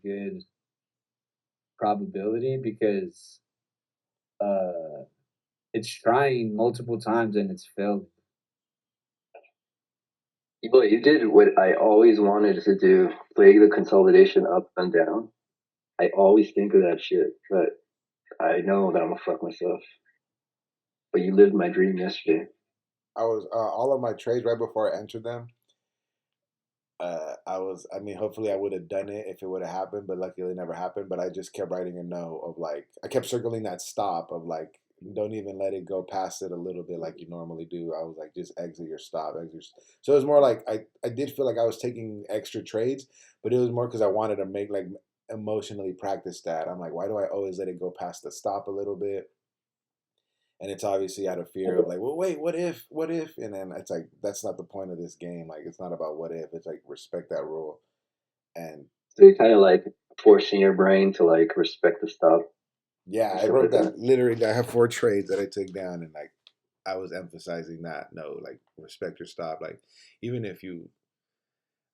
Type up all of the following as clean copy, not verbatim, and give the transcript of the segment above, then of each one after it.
good probability because uh it's trying multiple times and it's failed. But you did what I always wanted to do, play the consolidation up and down. I always think of that shit, but I know that I'm gonna fuck myself. But you lived my dream yesterday. I was all of my trades right before I entered them. I mean, hopefully I would have done it if it would have happened, but luckily it never happened. But I just kept writing a note of like, I kept circling that stop of like, don't even let it go past it a little bit like you normally do. I was like, just exit your stop, exit. So it was more like I did feel like I was taking extra trades, but it was more because I wanted to make like emotionally practice that. I'm like, why do I always let it go past the stop a little bit? And it's obviously out of fear of like, well, wait, what if? And then it's like that's not the point of this game. Like, it's not about what if. It's like respect that rule. And So you're kind of like forcing your brain to like respect the stop yeah, and I stuff wrote like that that. literally. I have 4 trades that I took down, and like I was emphasizing that no, like respect your stop. Like even if you,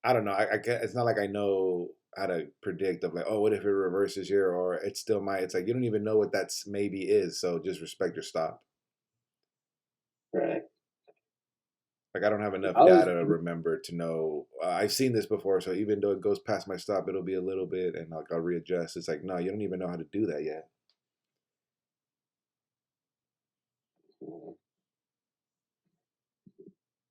I don't know, I get, it's not like I know how to predict of like, oh, what if it reverses here, or it still might. It's like you don't even know what that's maybe is. So just respect your stop. Right. Like I don't have enough I was data to remember to know. I've seen this before, so even though it goes past my stop, it'll be a little bit, and like I'll readjust. It's like no, you don't even know how to do that yet.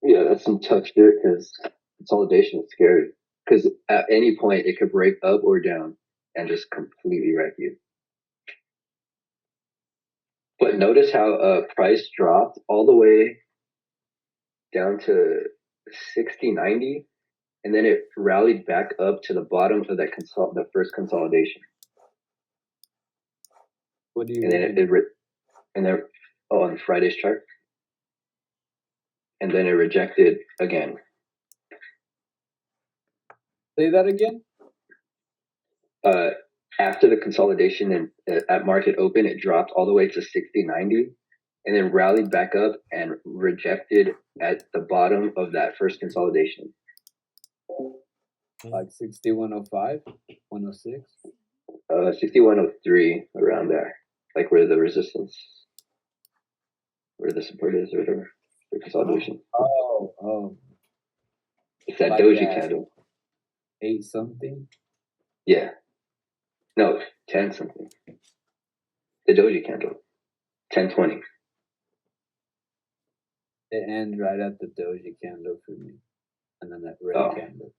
Yeah, that's some tough shit because consolidation is scary. Because at any point it could break up or down and just completely wreck you. But notice how price dropped all the way down to 60.90, and then it rallied back up to the bottom of that the first consolidation, what are you and then looking at? and then on Friday's chart, and then it rejected again. Say that again? Uh, After the consolidation and at market open, it dropped all the way to 60.90, and then rallied back up and rejected at the bottom of that first consolidation. Like 6105, 106? 6103 around there, like where the resistance, where the support is, or whatever. The consolidation. Oh, It's that like doji at candle. 8 something? Yeah. No, 10 something. The doji candle. 1020. It ends right at the doji candle for me, and then that red Oh. candle.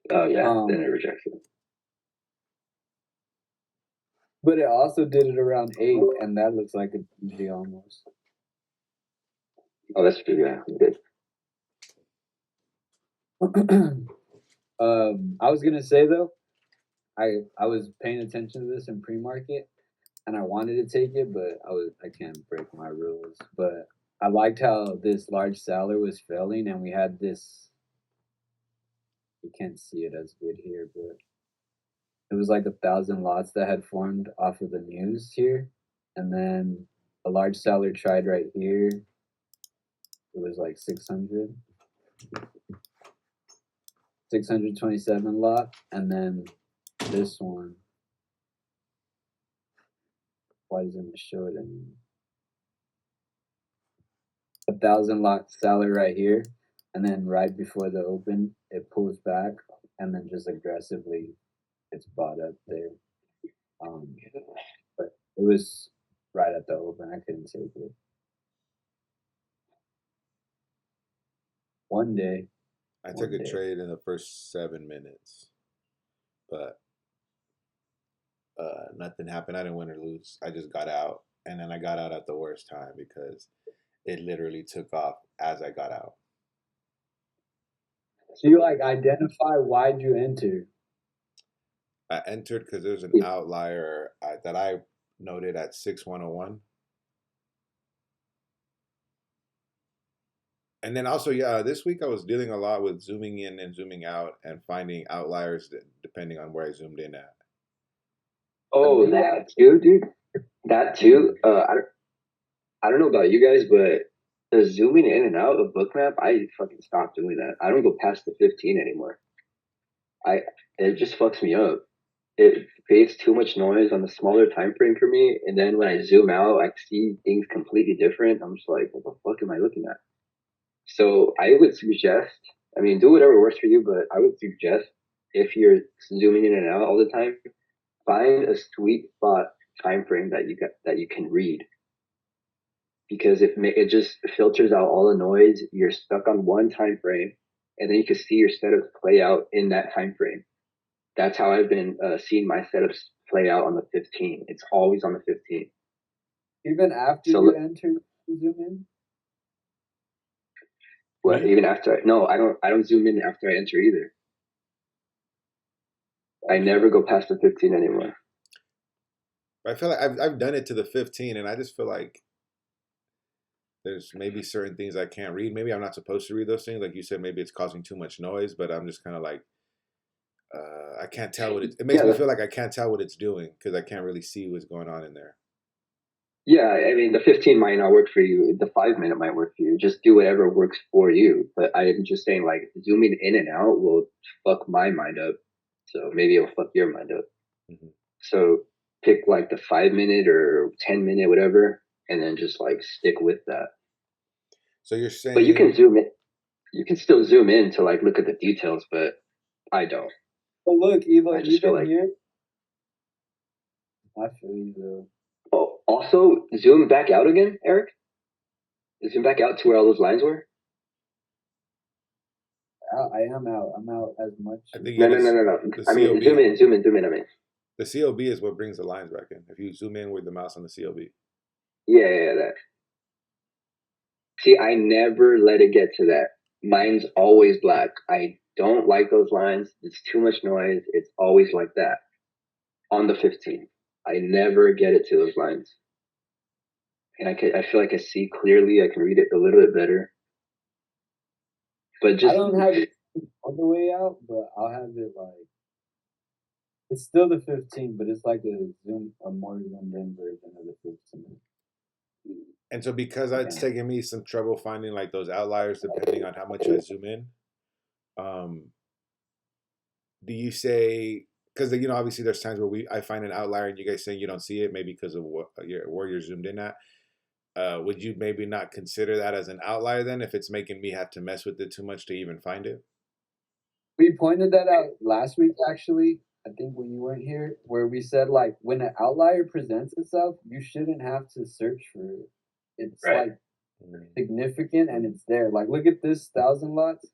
Oh yeah. Then it Um, rejects it. but it also did it around 8, and that looks like a G almost. Oh, that's true. Yeah. Good. I was gonna say though, I was paying attention to this in pre-market, and I wanted to take it, but I can't break my rules. But I liked how this large seller was failing, and we had this. You can't see it as good here, but it was like 1,000 lots that had formed off of the news here, and then a large seller tried right here. It was like 627 lot, and then this one. Why doesn't it show it anymore? 1,000 lot seller right here, and then right before the open, it pulls back, and then just aggressively, it's bought up there. Um, but it was right at the open. I couldn't take it. One day, I took one a day. trade in the first 7 minutes, but nothing happened. I didn't win or lose. I just got out, and then I got out at the worst time because it literally took off as I got out. So you like identify why'd you enter? I entered because there's an outlier that I noted at 6101. And then also, yeah, this week I was dealing a lot with zooming in and zooming out and finding outliers depending on where I zoomed in at. Oh, that too, dude. That too. I don't know about you guys, but the zooming in and out of bookmap, I fucking stopped doing that. I don't go past the 15 anymore. I It just fucks me up. it creates too much noise on the smaller time frame for me. And then when I zoom out, I see things completely different. I'm just like, what the fuck am I looking at? So I would suggest, I mean, do whatever works for you, but I would suggest if you're zooming in and out all the time, find a sweet spot time frame that you can read, because if it just filters out all the noise, you're stuck on one time frame, and then you can see your setups play out in that time frame. That's how I've been seeing my setups play out on the 15. It's always on the 15. Even after So you enter zoom in? what? Me? Even after no, I don't zoom in after I enter either. I never go past the 15 anymore. I feel like I've done it to the 15, and I just feel like there's maybe certain things I can't read. Maybe I'm not supposed to read those things. Like you said, maybe it's causing too much noise, but I'm just kind of like, I can't tell what it makes Yeah, me feel like I can't tell what it's doing because I can't really see what's going on in there. yeah. I mean, the 15 might not work for you. The 5 minute might work for you. Just do whatever works for you. But I'm just saying, like, zooming in and out will fuck my mind up. So maybe it'll fuck your mind up. Hmm. So pick like the 5 minute or 10 minute, whatever, and then just like stick with that. So you're But you can saying, zoom in. You can still zoom in to like look at the details, but I don't. But look, I Elo, just feel even like. here, I feel you though. Oh, also zoom back out again, Eric. Zoom back out to where all those lines were. I am out. I'm out as much I as think No, it no, no, is no, no. the I mean, COB. zoom in. I mean, The COB is what brings the lines back in. If you zoom in with the mouse on the COB. yeah, that. See, I never let it get to that. Mine's always black. I don't like those lines. It's too much noise. It's always like that on the 15. I never get it to those lines. And I feel like I see clearly. I can read it a little bit better. But I just don't have it all the way out, but I'll have it like it's still the 15, but it's like a more zoomed in version of the 15. And so because it's Yeah. taking me some trouble finding like those outliers depending on how much I zoom in, um, do you say because obviously there's times where I find an outlier and you guys saying you don't see it maybe because of where you're zoomed in at. Would you maybe not consider that as an outlier then if it's making me have to mess with it too much to even find it? We pointed that out last week, actually. I think when you weren't here, where we said like when an outlier presents itself, you shouldn't have to search for it. It's right. like significant and it's there. Like look at this 1,000 lots.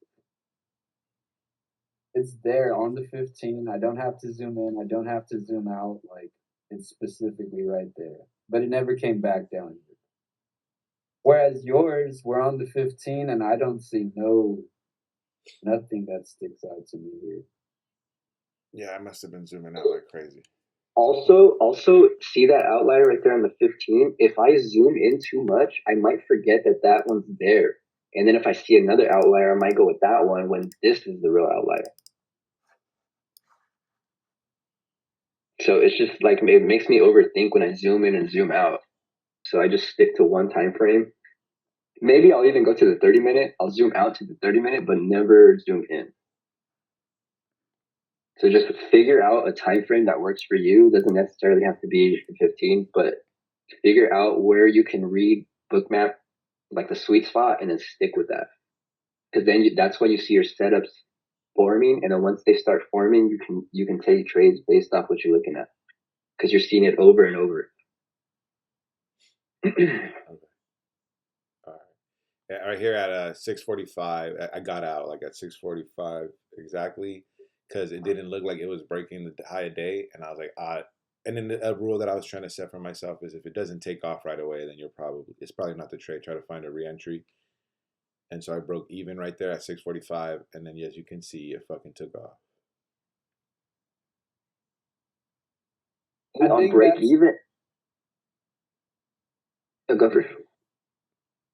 It's there on the 15. I don't have to zoom in. I don't have to zoom out. Like it's specifically right there. But it never came back down here. Whereas yours were on the 15 and I don't see nothing that sticks out to me here. Yeah, I must have been zooming out like crazy. Also, see that outlier right there on the 15. If I zoom in too much, I might forget that that one's there. And then if I see another outlier, I might go with that one when this is the real outlier. So it's just like it makes me overthink when I zoom in and zoom out. So I just stick to one time frame. Maybe I'll even go to the 30 minute. I'll zoom out to the 30 minute, but never zoom in. So just figure out a time frame that works for you. Doesn't necessarily have to be 15, but figure out where you can read Bookmap, like the sweet spot, and then stick with that. Because then that's when you see your setups forming, and then once they start forming, you can take trades based off what you're looking at because you're seeing it over and over. Okay. All right. Yeah, right here at 6:45, I got out like at 6:45 exactly because it didn't look like it was breaking the high of day, and I was like, and then a rule that I was trying to set for myself is if it doesn't take off right away, then it's probably not the trade. Try to find a reentry, and so I broke even right there at 6:45, and then as you can see, it fucking took off. I On think break that's even, go for.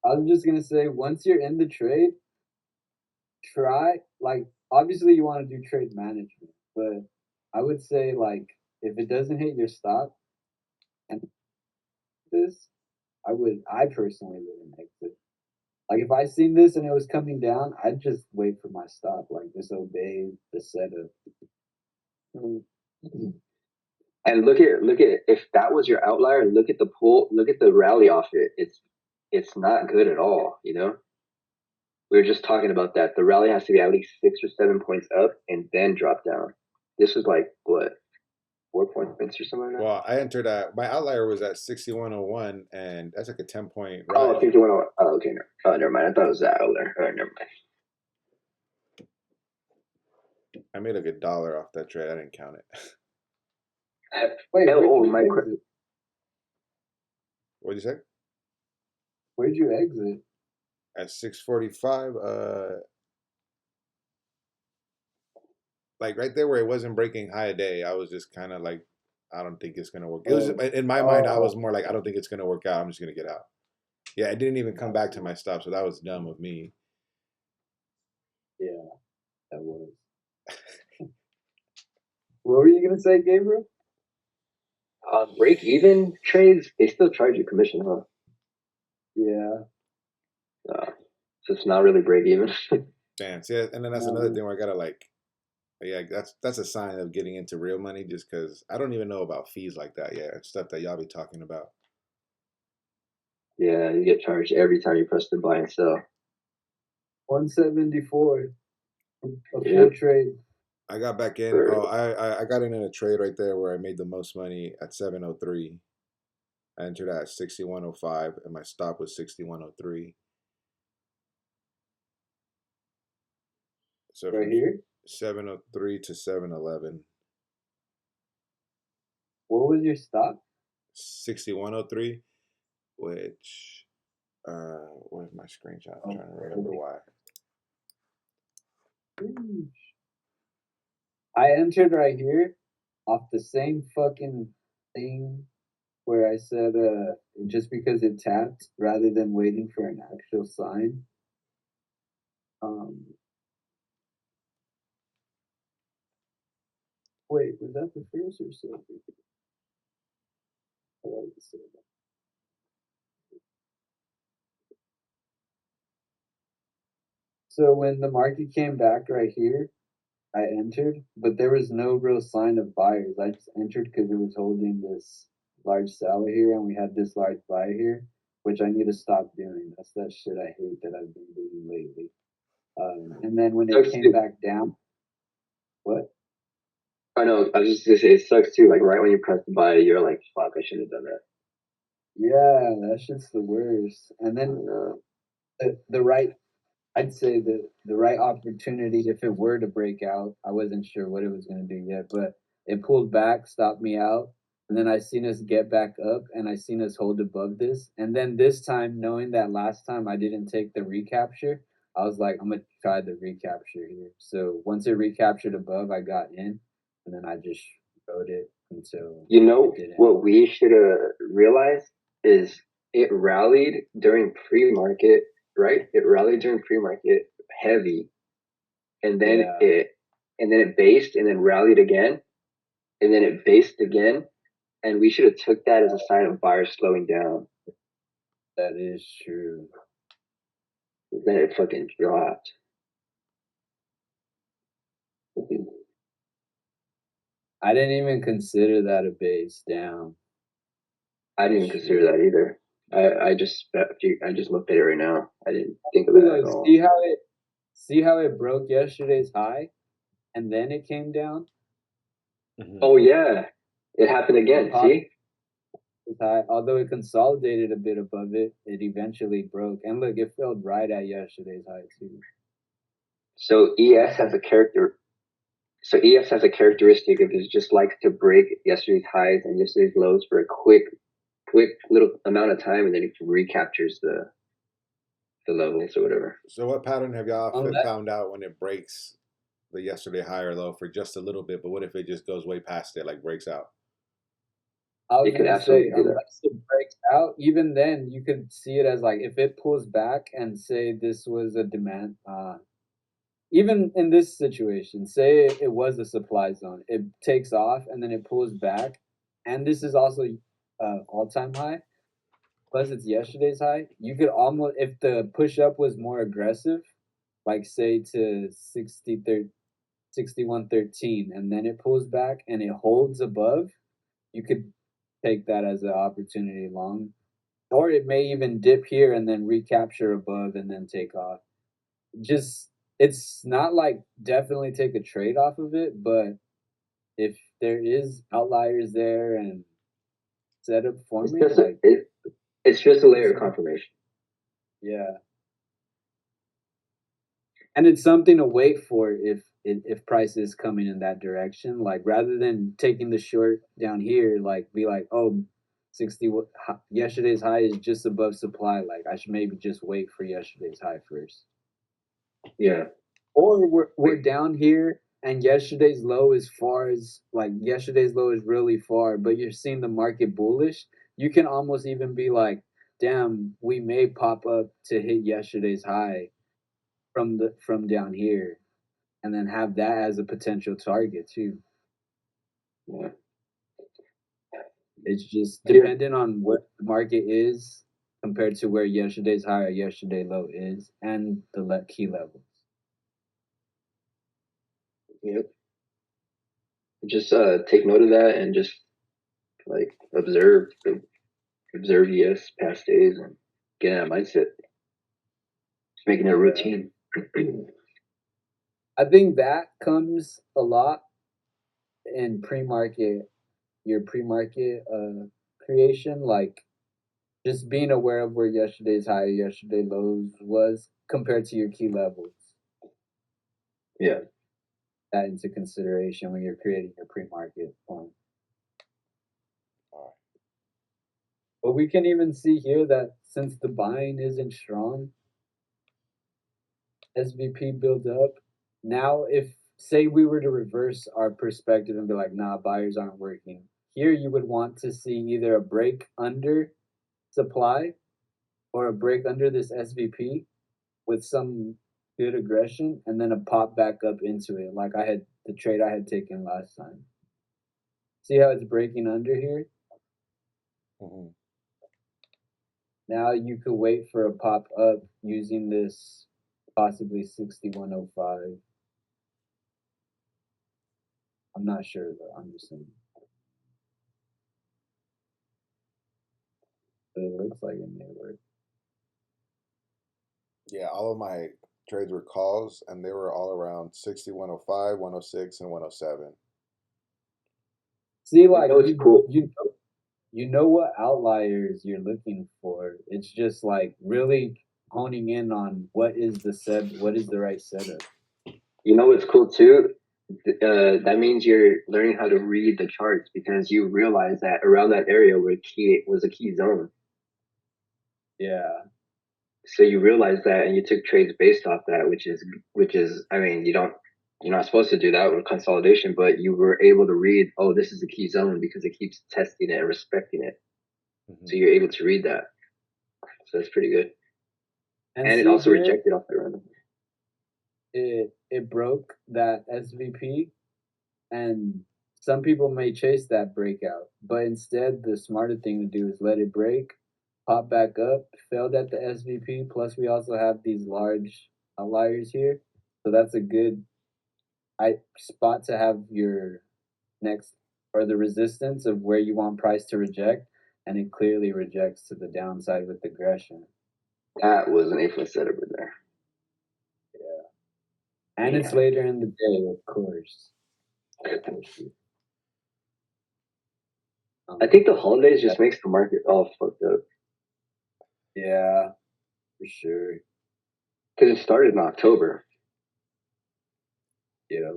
I was just gonna say once you're in the trade, try like obviously you want to do trade management, but I would say like if it doesn't hit your stop and this, I personally wouldn't exit. Like if I seen this and it was coming down, I'd just wait for my stop, like disobey the setup. And look at if that was your outlier, look at the pull, look at the rally off it. It's not good at all, you know? We were just talking about that. The rally has to be at least 6 or 7 points up and then drop down. This was like what, 4 points or something like that? Well, I entered at my outlier was at 6101, and that's like a 10-point Oh, rise. 51. Oh, okay. Never mind. I thought it was that outlier. Oh, never mind. I made like $1 off that trade. I didn't count it. Wait, Oh, where'd my you exit? What'd you say? Where'd you exit? At 645, like right there where it wasn't breaking high a day, I was just kind of like, I don't think it's gonna work. It was in my mind, I was more like, I don't think it's gonna work out. I'm just gonna get out. Yeah, it didn't even come back to my stop, so that was dumb of me. Yeah, that was. What were you gonna say, Gabriel? Break even trades, they still charge you commission, huh? Yeah. So it's not really break even. Damn. See, and then that's another thing where I gotta like, yeah, that's a sign of getting into real money, just because I don't even know about fees like that yet. Stuff that y'all be talking about. Yeah, you get charged every time you press the buy and sell. 174. A full Yep. trade. I got back in. For- Oh, I got in a trade right there where I made the most money at 703. I entered at 6105, and my stop was 6103. So Right from here? 703 to 711. What was your stop? 6103, which where's my screenshot? I'm trying to remember why. I entered right here off the same fucking thing where I said just because it tapped rather than waiting for an actual sign. Wait, was that the first or second? Oh, that was the second. So when the market came back right here, I entered, but there was no real sign of buyers. I just entered because it was holding this large seller here, and we had this large buyer here, which I need to stop doing. That's that shit I hate that I've been doing lately. And then when it Sucks came too. back down, what? I know. I was just gonna say it sucks too. Like right when you press the buy, you're like, "Fuck, I should have done that." Yeah, that shit's the worst. And then the right, I'd say the right opportunity, if it were to break out, I wasn't sure what it was going to do yet, but it pulled back, stopped me out, and then I seen us get back up, and I seen us hold above this, and then this time, knowing that last time I didn't take the recapture, I was like, I'm gonna try the recapture here. So once it recaptured above, I got in, and then I just rode it until You know it didn't. what we should have realized is it rallied during pre-market, right? It rallied during pre-market heavy, and then Yeah, it based and then rallied again, and then it based again, and we should have took that as a sign of buyers slowing down. that is true. Then it fucking dropped. I didn't even consider that a base down. I didn't even consider that either. I just looked at it right now. I didn't think of that at all. See how it broke yesterday's high, and then it came down. Oh yeah, it happened again. See, High, although it consolidated a bit above it, it eventually broke. And look, it fell right at yesterday's high too. so ES has a character. So ES has a characteristic of it just likes to break yesterday's highs and yesterday's lows for a quick little amount of time, and then it recaptures the levels or whatever. So what pattern have y'all Unless, found out when it breaks the yesterday high or low for just a little bit? But what if it just goes way past it, like breaks out? I was It could gonna absolutely say, do that. unless it breaks out, even then you could see it as like if it pulls back and say this was a demand. Even in this situation, say it was a supply zone, it takes off and then it pulls back, and this is also all-time high. Plus, it's yesterday's high. You could almost, if the push up was more aggressive, like say to 6113, and then it pulls back and it holds above, you could take that as an opportunity long, or it may even dip here and then recapture above and then take off. Just it's not like definitely take a trade off of it, but if there is outliers there and setup It's forming, just a, like it's just a layer of consider, confirmation. yeah, and it's something to wait for if price is coming in that direction. Like rather than taking the short down here, like be like, oh, 60 yesterday's high is just above supply. Like I should maybe just wait for yesterday's high first. Yeah. Or we're down here and yesterday's low is far as like yesterday's low is really far, but you're seeing the market bullish. You can almost even be like, damn, we may pop up to hit yesterday's high from down here and then have that as a potential target too. Yeah. It's just Here, dependent on what the market is compared to where yesterday's high or yesterday low is and the key levels. yep. Just take note of that and just like observe yes past days and get in that mindset. Just making it a Yeah. routine. I think that comes a lot in pre-market, your pre-market creation, like just being aware of where yesterday's high, yesterday lows was compared to your key levels. Yeah. That into consideration when you're creating your pre-market point. But we can even see here that since the buying isn't strong, SVP build up. Now, if say we were to reverse our perspective and be like, nah, buyers aren't working. Here, you would want to see either a break under supply or a break under this SVP with some good aggression and then a pop back up into it, like I had the trade I had taken last time. See how it's breaking under here? Mm-hmm. Now you could wait for a pop up using this possibly 6105. I'm not sure though, I'm just saying. But it looks like it may work. Yeah, all of my trades were calls, and they were all around 60, 105, 106, and 107. See, You like know it's cool. you know what outliers you're looking for. It's just like really honing in on what is the right setup. You know what's cool too? That means you're learning how to read the charts because you realize that around that area where key was a key zone. Yeah. So you realize that and you took trades based off that, which is I mean, you're not supposed to do that with consolidation, but you were able to read, oh, this is a key zone because it keeps testing it and respecting it. Mm-hmm. So you're able to read that. So that's pretty good. And And it see also here, rejected off the run. it broke that SVP and some people may chase that breakout, but instead the smarter thing to do is let it break, pop back up, failed at the SVP, plus we also have these large outliers here. So that's a good spot to have your next or the resistance of where you want price to reject, and it clearly rejects to the downside with aggression. That was an A+ setup in there. Yeah. And it's Yeah. later in the day, of course. I think the holidays just makes the market all fucked up. Yeah, for sure. Because it started in October. Yeah.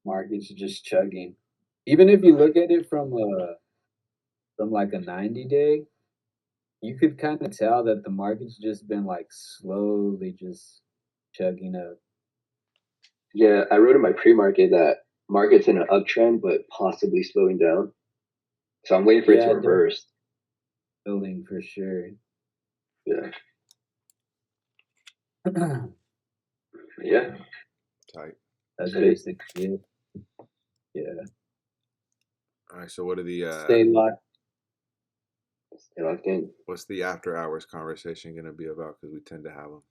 Markets just chugging. Even if you look at it from like a 90-day, you could kind of tell that the market's just been like slowly just chugging up. Yeah, I wrote in my pre-market that market's in an uptrend, but possibly slowing down. So I'm waiting for it to Yeah, reverse. building for sure. Yeah. That's Yeah. Tight. basically it. Yeah. All right. So what are Stay locked. Stay locked in. what's the after hours conversation gonna be about? Because we tend to have them.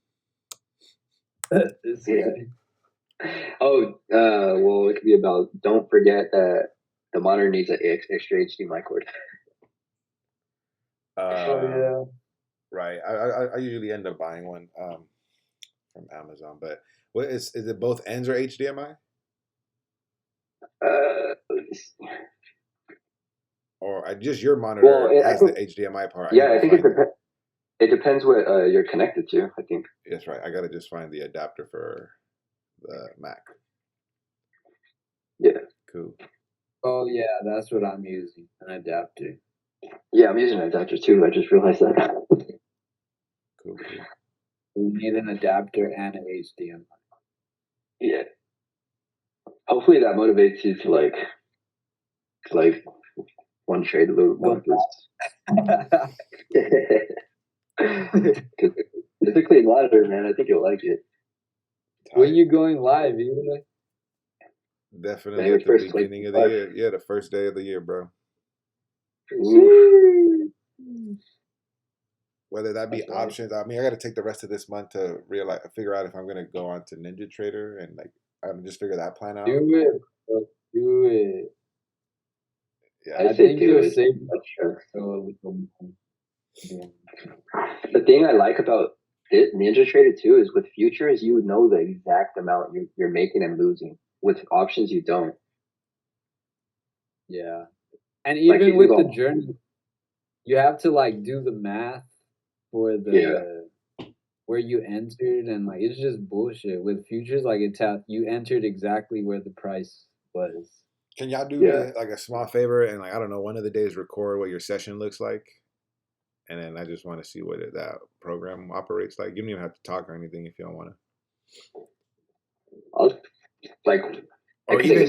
This Yeah. guy. Oh, well, it could be about don't forget that The monitor needs an extra HDMI cord. Oh Right. I usually end up buying one from Amazon, but what is it? Both ends are HDMI, or just your monitor Well, has the HDMI part? yeah, I think find it. It depends what you're connected to. I think. That's right. I gotta just find the adapter for the Mac. Yeah. Cool. Oh yeah, that's what I'm using, an adapter. Yeah, I'm using an adapter too. I just realized that. Cool. We need an adapter and an HDMI. Yeah. Hopefully that motivates you to like one trade a little more. Because it's a clean monitor, man. I think you'll like it. When you going live, either? Definitely at the beginning of the year. Yeah, the first day of the year, bro. Whether that be options, I mean, I got to take the rest of this month to figure out if I'm gonna go on to NinjaTrader and like I'm just figure that plan out. Do it, bro. Do it. Yeah, I think you'll save The thing I like about NinjaTrader too is with futures, you know the exact amount you're making and losing. With options, you don't. Yeah, and even with the journey, you have to like do the math for the where you entered, and like it's just bullshit. With futures, like you entered exactly where the price was. Can y'all do me like a small favor and like I don't know, one of the days record what your session looks like, and then I just want to see what that program operates like. You don't even have to talk or anything if you don't want to. I'll like. Or even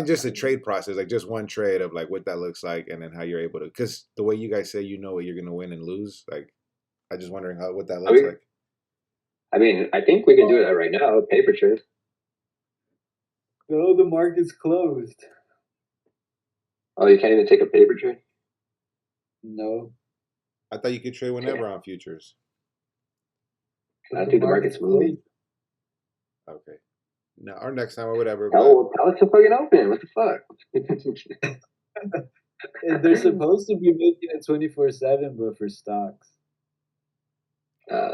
just a trade process, like just one trade of like what that looks like, and then how you're able to. Because the way you guys say you know what you're gonna win and lose, like I just wondering what that looks like. I mean, I think we can do that right now. Paper trade. No, the market's closed. Oh, you can't even take a paper trade? No. I thought you could trade whenever on futures. I think the market's moving. Okay. No, or next time or whatever. Tell it to fucking open. What the fuck? They're supposed to be making it 24/7, but for stocks.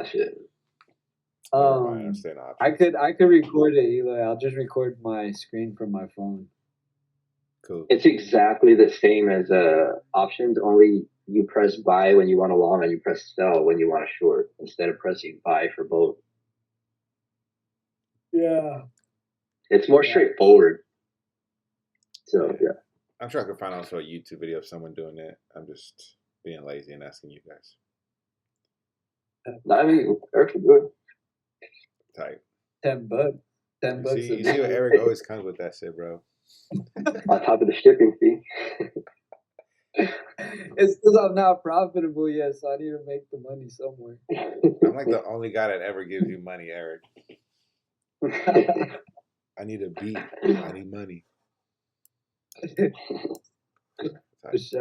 Shit. I could record it, Eli. I'll just record my screen from my phone. Cool. It's exactly the same as options, only you press buy when you want a long and you press sell when you want a short instead of pressing buy for both. Yeah. It's more straightforward. So yeah. I'm sure I could find also a YouTube video of someone doing it. I'm just being lazy and asking you guys. I mean, Eric can do it. Tight. $10. $10. You see what Eric always comes with that shit, bro. On top of the shipping fee. It's because I'm not profitable yet, so I need to make the money somewhere. I'm like the only guy that ever gives you money, Eric. I need a beat. I need money.